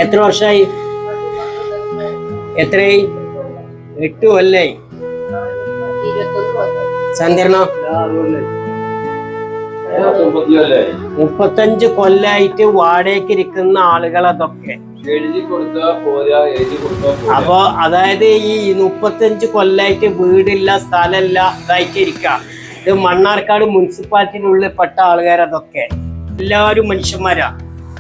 എത്ര വർഷമായി? എത്രയായി? 8 കൊല്ലായി. ചന്ദ്രനോ? 35 കൊല്ലായിട്ട് വാടകയ്ക്ക് ഇരിക്കുന്ന ആളുകളതൊക്കെ. അപ്പൊ അതായത് ഈ 35 കൊല്ലായിട്ട് വീടില്ല, സ്ഥലമില്ല, ഇതായിട്ട് ഇരിക്കാം. ഇത് മണ്ണാർക്കാട് മുനിസിപ്പാലിറ്റിനുള്ളിൽ പെട്ട ആളുകാരതൊക്കെ. എല്ലാവരും മനുഷ്യന്മാരാ.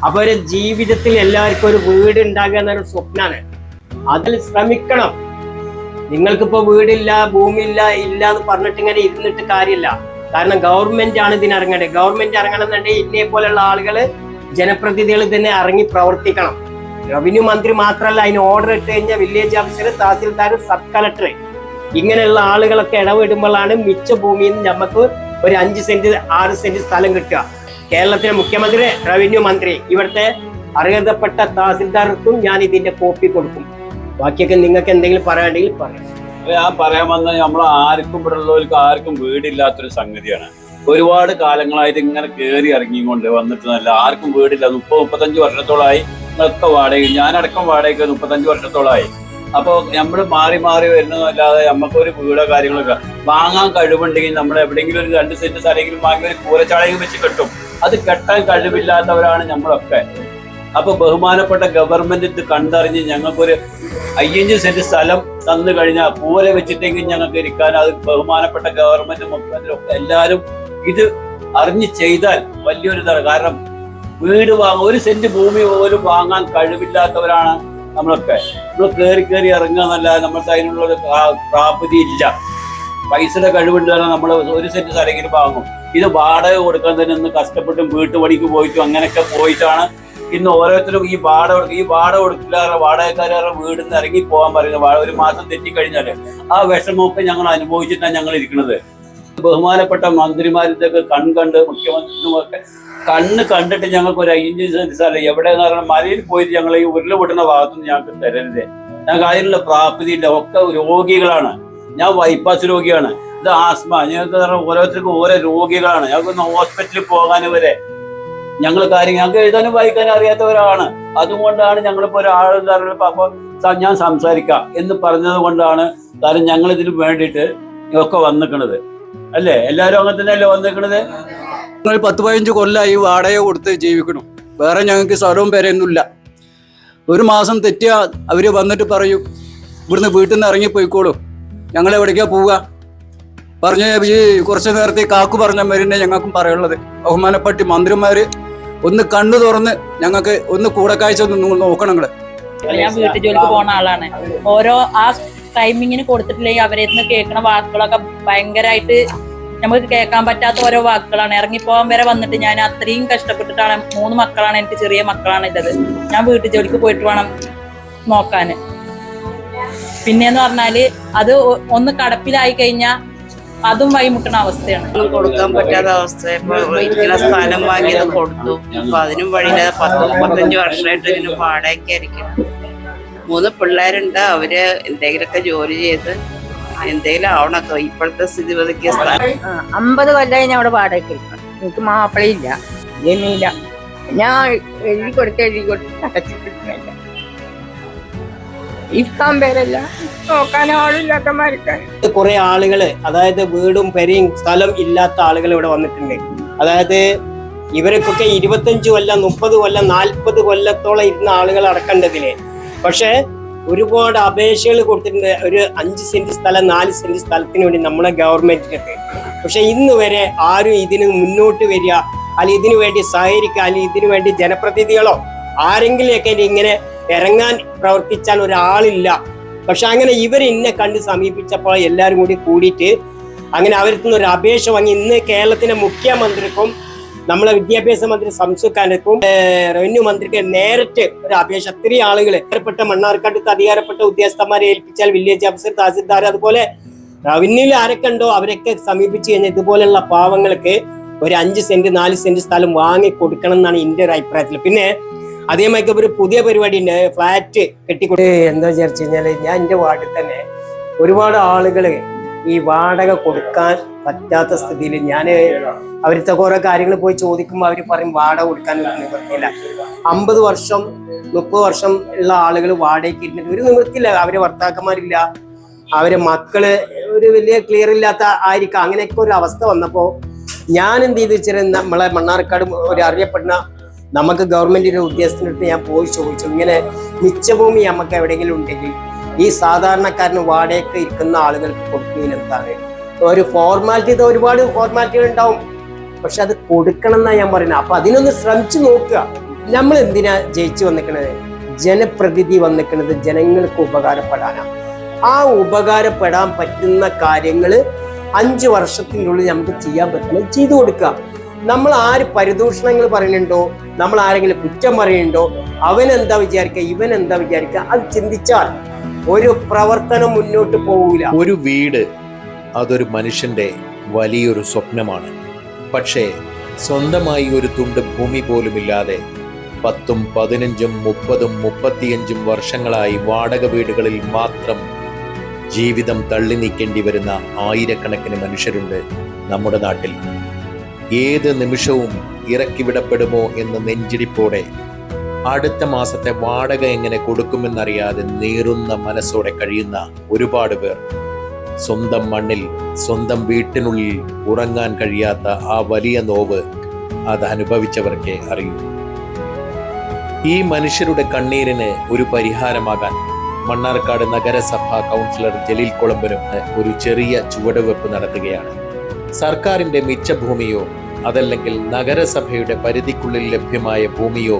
അപ്പൊ ഒരു ജീവിതത്തിൽ എല്ലാവർക്കും ഒരു വീട് ഉണ്ടാകുക എന്നൊരു സ്വപ്നാണ്. അതിൽ ശ്രമിക്കണം. നിങ്ങൾക്കിപ്പോ വീടില്ല, ഭൂമിയില്ല, ഇല്ല എന്ന് പറഞ്ഞിട്ട് ഇങ്ങനെ ഇരുന്നിട്ട് കാര്യമില്ല. കാരണം ഗവൺമെന്റ് ആണ് ഇതിനിറങ്ങേണ്ടത്. ഗവൺമെന്റ് ഇറങ്ങണമെന്നുണ്ടെങ്കിൽ ഇന്നേ പോലെയുള്ള ആളുകള്, ജനപ്രതിനിധികൾ തന്നെ ഇറങ്ങി പ്രവർത്തിക്കണം. റവന്യൂ മന്ത്രി മാത്രമല്ല, അതിന് ഓർഡർ ഇട്ട് കഴിഞ്ഞാൽ village officer, tahsildar, sub collector ഇങ്ങനെയുള്ള ആളുകളൊക്കെ ഇടപെടുമ്പോഴാണ് മിച്ച ഭൂമിയിൽ നിന്ന് നമുക്ക് ഒരു 5 സെന്റ് 6 സെന്റ് സ്ഥലം കിട്ടുക. കേരളത്തിലെ മുഖ്യമന്ത്രി, റവന്യൂ മന്ത്രി, ഇവിടുത്തെ അർഹതപ്പെട്ട തഹസിൽദാർക്കും ഞാൻ ഇതിന്റെ കോപ്പി കൊടുക്കും. ബാക്കിയൊക്കെ നിങ്ങൾക്ക് എന്തെങ്കിലും പറയാണ്ടെങ്കിൽ പറയാം. ഞാൻ പറയാൻ വന്ന നമ്മൾ ആർക്കും ഇവിടെ ഉള്ളവർക്ക് ആർക്കും വീടില്ലാത്തൊരു സംഗതിയാണ്. ഒരുപാട് കാലങ്ങളായിട്ട് ഇങ്ങനെ കയറി ഇറങ്ങിക്കൊണ്ട് വന്നിട്ട് നല്ല ആർക്കും വീടില്ല. 30-35 വർഷത്തോളമായി ഒക്കെ വാടക, ഞാനടക്കം വാടകയ്ക്ക് 35 വർഷത്തോളമായി. അപ്പോൾ നമ്മൾ മാറി മാറി വരുന്നതല്ലാതെ നമുക്കൊരു വീടോ കാര്യങ്ങളൊക്കെ വാങ്ങാൻ കഴിവുണ്ടെങ്കിൽ നമ്മൾ എവിടെയെങ്കിലും ഒരു 2 സെന്റ് സ്ഥലമെങ്കിലും വാങ്ങി ഒരു കൂരച്ചാളയും വെച്ച് കെട്ടും. അത് കെട്ടാൻ കഴിവില്ലാത്തവരാണ് നമ്മളൊക്കെ. അപ്പൊ ബഹുമാനപ്പെട്ട ഗവൺമെന്റ് ഇത് കണ്ടറിഞ്ഞ് ഞങ്ങൾക്കൊരു 5 സെന്റ് സ്ഥലം തന്നു കഴിഞ്ഞാൽ കൂര വെച്ചിട്ടെങ്കിൽ ഞങ്ങൾക്ക് ഇരിക്കാൻ, അത് ബഹുമാനപ്പെട്ട ഗവൺമെന്റ് മുഖ്യമന്ത്രി എല്ലാവരും ഇത് അറിഞ്ഞ് ചെയ്താൽ വലിയൊരു ഇതാണ്. കാരണം വീട് വാങ്ങാൻ 1 സെന്റ് ഭൂമി പോലും വാങ്ങാൻ കഴിവില്ലാത്തവരാണ് നമ്മളൊക്കെ. നമ്മൾ കയറി ഇറങ്ങുക എന്നല്ലാതെ നമ്മൾക്ക് അതിനുള്ളൊരു പ്രാപ്തി ഇല്ല. പൈസയുടെ കഴിവുണ്ടാകാൻ നമ്മൾ 1 സെന്റ് സ്ഥലമെങ്കിലും വാങ്ങും. ഇത് വാടക കൊടുക്കാൻ തന്നെ ഇന്ന് കഷ്ടപ്പെട്ടും വീട്ടുപണിക്ക് പോയിട്ടും അങ്ങനെയൊക്കെ പോയിട്ടാണ് ഇന്ന് ഓരോരുത്തരും ഈ വാടക കൊടുക്കില്ലാതെ വാടകക്കാരെ വീടിൽ നിന്ന് ഇറങ്ങി പോകാൻ പറയുന്നത്. 1 മാസം തെറ്റിക്കഴിഞ്ഞാല് ആ വിഷമമൊക്കെ ഞങ്ങൾ അനുഭവിച്ചിട്ടാണ് ഞങ്ങൾ ഇരിക്കുന്നത്. ബഹുമാനപ്പെട്ട മന്ത്രിമാരിതൊക്കെ കണ്ട് മുഖ്യമന്ത്രിയുമൊക്കെ കണ്ടിട്ട് ഞങ്ങൾക്ക് ഒരു 5 സെന്റ് സ്ഥലം എവിടെയെന്ന് പറഞ്ഞാൽ മലയിൽ പോയിട്ട് ഞങ്ങൾ ഈ ഉരുളുപൊട്ടുന്ന ഭാഗത്തുനിന്ന് ഞങ്ങൾക്ക് തരരുത്. ഞങ്ങൾക്ക് അതിനുള്ള പ്രാപ്തിയില്ല. ഒക്കെ രോഗികളാണ്. ഞാൻ ബൈപ്പാസ് രോഗിയാണ്. ഇത് ആസ്മ. ഞങ്ങൾക്ക് ഓരോരുത്തർക്കും ഓരോ രോഗികളാണ്. ഞങ്ങൾക്ക് ഹോസ്പിറ്റലിൽ പോകാൻ വരെ ഞങ്ങൾക്ക് എഴുതാനും വായിക്കാനും അറിയാത്തവരാണ്. അതുകൊണ്ടാണ് ഞങ്ങളിപ്പോ അപ്പൊ ഞാൻ സംസാരിക്കാം എന്ന് പറഞ്ഞത് കൊണ്ടാണ്. കാരണം ഞങ്ങൾ ഇതിന് വേണ്ടിയിട്ട് ഒക്കെ വന്നിക്കണത് അല്ലേ? എല്ലാവരും അങ്ങനെ തന്നെയല്ലേ വന്നിക്കണത്? 10-15 കൊല്ലമായി വാടക കൊടുത്ത് ജീവിക്കണം. വേറെ ഞങ്ങൾക്ക് സ്ഥലവും പേരൊന്നുമില്ല. 1 മാസം തെറ്റിയാ അവര് വന്നിട്ട് പറയും ഇവിടുന്ന് വീട്ടിൽ നിന്ന് ഇറങ്ങിപ്പോയിക്കോളൂ, ഞങ്ങൾ എവിടേക്കാ പോവുക പറഞ്ഞ് ഈ കുറച്ചു നേരത്തെ കാക്കു പറഞ്ഞ മാതിരി ഞങ്ങൾക്കും പറയുള്ളത്. ബഹുമാനപ്പെട്ട മന്ത്രിമാര് ഒന്ന് കണ്ണു തുറന്ന് ഞങ്ങൾക്ക് ഒന്ന് കൂടക്കാഴ്ച ഒന്ന് നോക്കണം. ഞാൻ വീട്ടു ജോലിക്ക് പോകുന്ന ആളാണ്. ഓരോ ആ ടൈമിങ്ങിന് കൊടുത്തിട്ടില്ലെങ്കിൽ അവരെ കേൾക്കുന്ന വാക്കുകളൊക്കെ ഭയങ്കരമായിട്ട് നമുക്ക് കേൾക്കാൻ പറ്റാത്ത ഓരോ വാക്കുകളാണ്. ഇറങ്ങിപ്പോകാൻ വരെ വന്നിട്ട് ഞാൻ അത്രയും കഷ്ടപ്പെട്ടിട്ടാണ്. 3 മക്കളാണ് എനിക്ക്, ചെറിയ മക്കളാണ് ഉള്ളത്. ഞാൻ വീട്ടു ജോലിക്ക് പോയിട്ട് വേണം നോക്കാന്. പിന്നെന്ന് പറഞ്ഞാല് അത് ഒന്ന് കടപ്പിലായി കഴിഞ്ഞാൽ അതും വഴിമുട്ടുന്ന അവസ്ഥയാണ്. കൊടുക്കാൻ പറ്റാത്ത അവസ്ഥ. ഇപ്പൊ ഇരിക്കുന്ന സ്ഥലം വാങ്ങിയത് കൊടുത്തു. അപ്പൊ അതിനും വഴിയില്ല. 10-35 വർഷമായിട്ട് ഇതിന് വാടകയ്ക്കായിരിക്കും. 3 പിള്ളേരുണ്ട്. അവര് എന്തെങ്കിലുമൊക്കെ ജോലി ചെയ്ത് എന്തെങ്കിലും ആവണൊക്കെ. ഇപ്പോഴത്തെ സ്ഥിതി പതുക്കിയ സ്ഥലം 50 കൊല്ലമായി ഞാൻ അവിടെ വാടകയ്ക്ക്. എനിക്ക് മാപ്പിളയില്ല, ജമീല. ഞാൻ എഴുതി കൊടുത്ത് അടച്ചിട്ടില്ല. ഇരിക്കാൻ പേരല്ല, നോക്കാൻ ആളില്ലാത്ത മരിക്കാൻ. കുറെ ആളുകള്, അതായത് വീടും പെരയും സ്ഥലം ഇല്ലാത്ത ആളുകൾ ഇവിടെ വന്നിട്ടുണ്ട്. അതായത് ഇവർക്കൊക്കെ 25 കൊല്ലം, 30 കൊല്ലം, 40 കൊല്ലത്തോളം ഇരുന്ന ആളുകൾ അടക്കേണ്ടതില്. പക്ഷെ ഒരുപാട് അപേക്ഷകൾ കൊടുത്തിട്ടുണ്ട്. ഒരു 5 സെന്റ് സ്ഥലം, 4 സെന്റ് സ്ഥലത്തിന് വേണ്ടി നമ്മളെ ഗവൺമെന്റിനൊക്കെ. പക്ഷെ ഇന്ന് വരെ ആരും ഇതിന് മുന്നോട്ട് വരിക, അല്ലെങ്കിൽ ഇതിനു വേണ്ടി സഹകരിക്കുക, അല്ലെങ്കിൽ ഇതിനു വേണ്ടി ജനപ്രതിനിധികളോ ആരെങ്കിലുമൊക്കെ ഇങ്ങനെ ഇറങ്ങാൻ പ്രവർത്തിച്ചാൽ ഒരാളില്ല. പക്ഷെ അങ്ങനെ ഇവർ എന്നെ കണ്ട് സമീപിച്ചപ്പോൾ എല്ലാവരും കൂടിയിട്ട് അങ്ങനെ അവർക്ക് ഒരു അപേക്ഷ വാങ്ങി. ഇന്ന് കേരളത്തിന്റെ മുഖ്യമന്ത്രിക്കും നമ്മളെ വിദ്യാഭ്യാസ മന്ത്രി സംസുഖാനക്കും റവന്യൂ മന്ത്രിക്ക് നേരിട്ട് ഒരു അപേക്ഷ. ഇത്രയും ആളുകൾ അധികാരപ്പെട്ട മണ്ണാർക്കാട്ടത്ത് അധികാരപ്പെട്ട ഉദ്യോഗസ്ഥന്മാരെ ഏൽപ്പിച്ചാൽ വില്ലേജ് ഓഫീസർ, തഹസിൽദാർ, അതുപോലെ റവന്യൂവിൽ ആരൊക്കെ ഉണ്ടോ അവരൊക്കെ സമീപിച്ചു കഴിഞ്ഞാൽ ഇതുപോലെയുള്ള പാവങ്ങൾക്ക് ഒരു 5 സെന്റ് 4 സെന്റ് സ്ഥലം വാങ്ങി കൊടുക്കണം എന്നാണ് എൻ്റെ ഒരു അഭിപ്രായത്തിൽ. പിന്നെ അതേമാതിരി ഒരു പുതിയ പരിപാടി ഉണ്ട്, ഫ്ലാറ്റ് കെട്ടിക്കൊടുത്ത്. എന്താ വിചാരിച്ചു കഴിഞ്ഞാല്, ഞാൻ എൻ്റെ വാർഡിൽ തന്നെ ഒരുപാട് ആളുകള് ഈ വാടക കൊടുക്കാൻ പറ്റാത്ത സ്ഥിതിയിൽ ഞാൻ അവരുടെ ഓരോ കാര്യങ്ങൾ പോയി ചോദിക്കുമ്പോൾ അവർ പറയും വാടക കൊടുക്കാൻ ഒരു നിവൃത്തിയില്ല. 50 വർഷം 30 വർഷം ഉള്ള ആളുകൾ വാടകയ്ക്ക് ഇരുന്നിട്ട് ഒരു നിവൃത്തിയില്ല. അവരെ ഭർത്താക്കന്മാരില്ല, അവരെ മക്കള് ഒരു വലിയ ക്ലിയർ ഇല്ലാത്ത ആയിരിക്കാം. അങ്ങനെയൊക്കെ ഒരു അവസ്ഥ വന്നപ്പോൾ ഞാൻ എന്ത് ചെയ്തു വെച്ചാൽ നമ്മളെ മണ്ണാർക്കാട് ഒരു അറിയപ്പെടുന്ന നമുക്ക് ഗവൺമെന്റിന്റെ ഉദ്യോഗസ്ഥനടുത്ത് ഞാൻ പോയി ചോദിച്ചു, ഇങ്ങനെ മിച്ചഭൂമി നമുക്ക് എവിടെയെങ്കിലും ഉണ്ടെങ്കിൽ ഈ സാധാരണക്കാരന് വാടകയ്ക്ക് ഇരിക്കുന്ന ആളുകൾക്ക് കൊടുക്കുന്നതിന് എന്താണ് ഒരു ഫോർമാലിറ്റി, ഒരുപാട് ഫോർമാലിറ്റികൾ ഉണ്ടാവും, പക്ഷെ അത് കൊടുക്കണം എന്നാണ് ഞാൻ പറയുന്നത്. അപ്പൊ അതിനൊന്ന് ശ്രമിച്ചു നോക്കുക. നമ്മൾ എന്തിനാ ജയിച്ചു വന്നിക്കണത്? ജനപ്രതിനിധി വന്നിക്കണത് ജനങ്ങൾക്ക് ഉപകാരപ്പെടാനാണ്. ആ ഉപകാരപ്പെടാൻ പറ്റുന്ന കാര്യങ്ങൾ 5 വർഷത്തിനുള്ളിൽ നമുക്ക് ചെയ്യാൻ പറ്റുന്നത് ചെയ്തു കൊടുക്കുക. നമ്മൾ ആര് പരിദൂഷണങ്ങൾ പറയുന്നുണ്ടോ, നമ്മൾ ആരെങ്കിലും കുറ്റം പറയുന്നുണ്ടോ, അവൻ എന്താ വിചാരിക്കുക, ഇവൻ എന്താ വിചാരിക്കുക, അത് ചിന്തിച്ചാൽ ഒരു പ്രവർത്തനം മുന്നോട്ട് പോകില്ല. ഒരു വീട് അതൊരു മനുഷ്യന്റെ വലിയൊരു സ്വപ്നമാണ്. പക്ഷേ സ്വന്തമായി ഒരു തുണ്ട് ഭൂമി പോലുമില്ലാതെ 10, 15, 30, 35 വർഷങ്ങളായി വാടക വീടുകളിൽ മാത്രം ജീവിതം തള്ളി നീക്കേണ്ടി വരുന്ന ആയിരക്കണക്കിന് മനുഷ്യരുണ്ട് നമ്മുടെ നാട്ടിൽ. ഏത് നിമിഷവും ഇറക്കിവിടപ്പെടുമോ എന്ന നെഞ്ചിടിപ്പോടെ അടുത്ത മാസത്തെ വാടക എങ്ങനെ കൊടുക്കുമെന്നറിയാതെ നീറുന്ന മനസ്സോടെ കഴിയുന്ന ഒരുപാട് പേർ. സ്വന്തം മണ്ണിൽ സ്വന്തം വീട്ടിനുള്ളിൽ ഉറങ്ങാൻ കഴിയാത്ത ആ വലിയ നോവ് അത് അനുഭവിച്ചവർക്കേ അറിയൂ. ഈ മനുഷ്യരുടെ കണ്ണീരിന് ഒരു പരിഹാരമാകാൻ മണ്ണാർക്കാട് നഗരസഭാ കൗൺസിലർ ജലീൽ കൊളമ്പനും ഒരു ചെറിയ ചുവടുവെപ്പ് നടത്തുകയാണ്. സർക്കാരിന്റെ മിച്ചഭൂമിയോ അതല്ലെങ്കിൽ നഗരസഭയുടെ പരിധിക്കുള്ളിൽ ലഭ്യമായ ഭൂമിയോ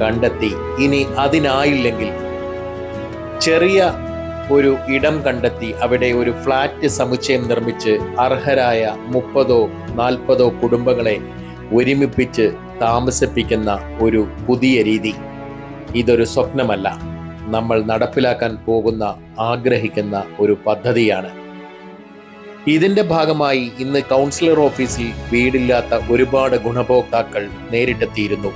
കണ്ടെത്തി ഇനി അതിനായില്ലെങ്കിൽ ചെറിയ ഒരു ഇടം കണ്ടെത്തി അവിടെ ഒരു ഫ്ലാറ്റ് സമുച്ചയം നിർമ്മിച്ച് അർഹരായ 30 40 കുടുംബങ്ങളെ ഒരുമിപ്പിച്ച് താമസിപ്പിക്കുന്ന ഒരു പുതിയ രീതി. ഇതൊരു സ്വപ്നമല്ല, നമ്മൾ നടപ്പിലാക്കാൻ പോകുന്ന ആഗ്രഹിക്കുന്ന ഒരു പദ്ധതിയാണ്. ഇതിന്റെ ഭാഗമായി ഇന്ന് കൗൺസിലർ ഓഫീസിൽ വീടില്ലാത്ത ഒരുപാട് ഗുണഭോക്താക്കൾ നേരിട്ടെത്തിയിരുന്നു.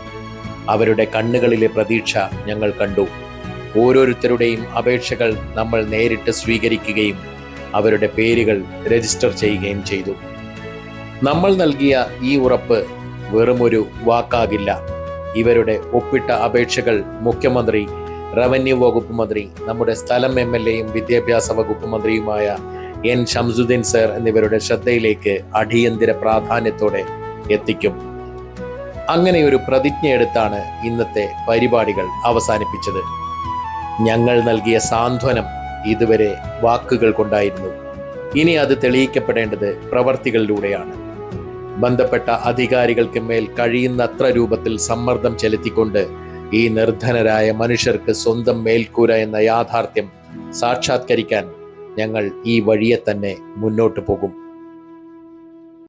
അവരുടെ കണ്ണുകളിലെ പ്രതീക്ഷ ഞങ്ങൾ കണ്ടു. ഓരോരുത്തരുടെയും അപേക്ഷകൾ നമ്മൾ നേരിട്ട് സ്വീകരിക്കുകയും അവരുടെ പേരുകൾ രജിസ്റ്റർ ചെയ്യുകയും ചെയ്തു. നമ്മൾ നൽകിയ ഈ ഉറപ്പ് വെറുമൊരു വാക്കാകില്ല. ഇവരുടെ ഒപ്പിട്ട അപേക്ഷകൾ മുഖ്യമന്ത്രി, റവന്യൂ വകുപ്പ് മന്ത്രി, നമ്മുടെ സ്ഥലം MLA-യും വിദ്യാഭ്യാസ വകുപ്പ് മന്ത്രിയുമായ N. ഷംസുദ്ദീൻ സർ എന്നിവരുടെ ശ്രദ്ധയിലേക്ക് അടിയന്തര പ്രാധാന്യത്തോടെ എത്തിക്കും. അങ്ങനെ ഒരു പ്രതിജ്ഞയെടുത്താണ് ഇന്നത്തെ പരിപാടികൾ അവസാനിപ്പിച്ചത്. ഞങ്ങൾ നൽകിയ സാന്ത്വനം ഇതുവരെ വാക്കുകൾ കൊണ്ടായിരുന്നു. ഇനി അത് തെളിയിക്കപ്പെടേണ്ടത് പ്രവർത്തികളിലൂടെയാണ്. ബന്ധപ്പെട്ട അധികാരികൾക്ക് മേൽ കഴിയുന്നത്ര രൂപത്തിൽ സമ്മർദ്ദം ചെലുത്തിക്കൊണ്ട് ഈ നിർധനരായ മനുഷ്യർക്ക് സ്വന്തം മേൽക്കൂര എന്ന യാഥാർത്ഥ്യം സാക്ഷാത്കരിക്കാൻ ഞങ്ങൾ ഈ വഴിയെ തന്നെ മുന്നോട്ട് പോകും.